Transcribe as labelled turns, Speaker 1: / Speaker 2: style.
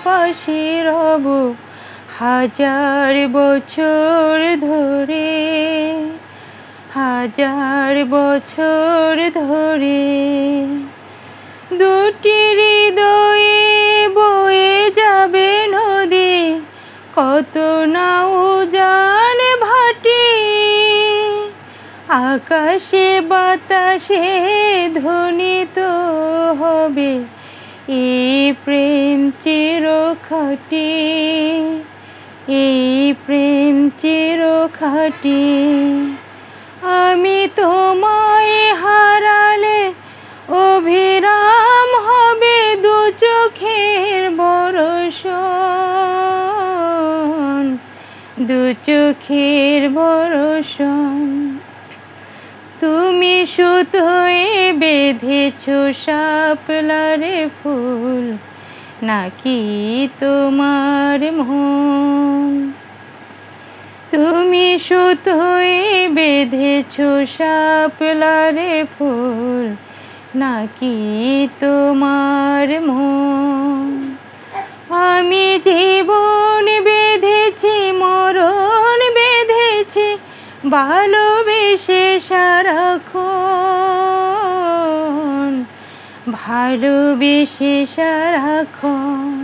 Speaker 1: পাশে রব হাজার বছর ধরে, হাজার বছর ধরে। দুটি হৃদয়ে বয়ে যাবে নদী, কত না উজান ভাটি। আকাশে বাতাসে ধ্বনিত হবে এই প্রেম চিরখাটি, এই প্রেম চিরখাটি। আমি তোমায় হারালে অভিরাম হবে দু চোখের বর্ষণ, দু চোখের বর্ষণ। তুমি সুতোয় বেঁধেছ শাপলার ফুল, নাকি তোমার মন? তুমি সুতোয় বেঁধেছ শাপলার ফুল, নাকি তোমার মন? আমি জীবন বেঁধেছি, মরণ বেঁধেছি, ভালোবেসে সারাক্ষণ, ভালোবেসে সারাক্ষণ।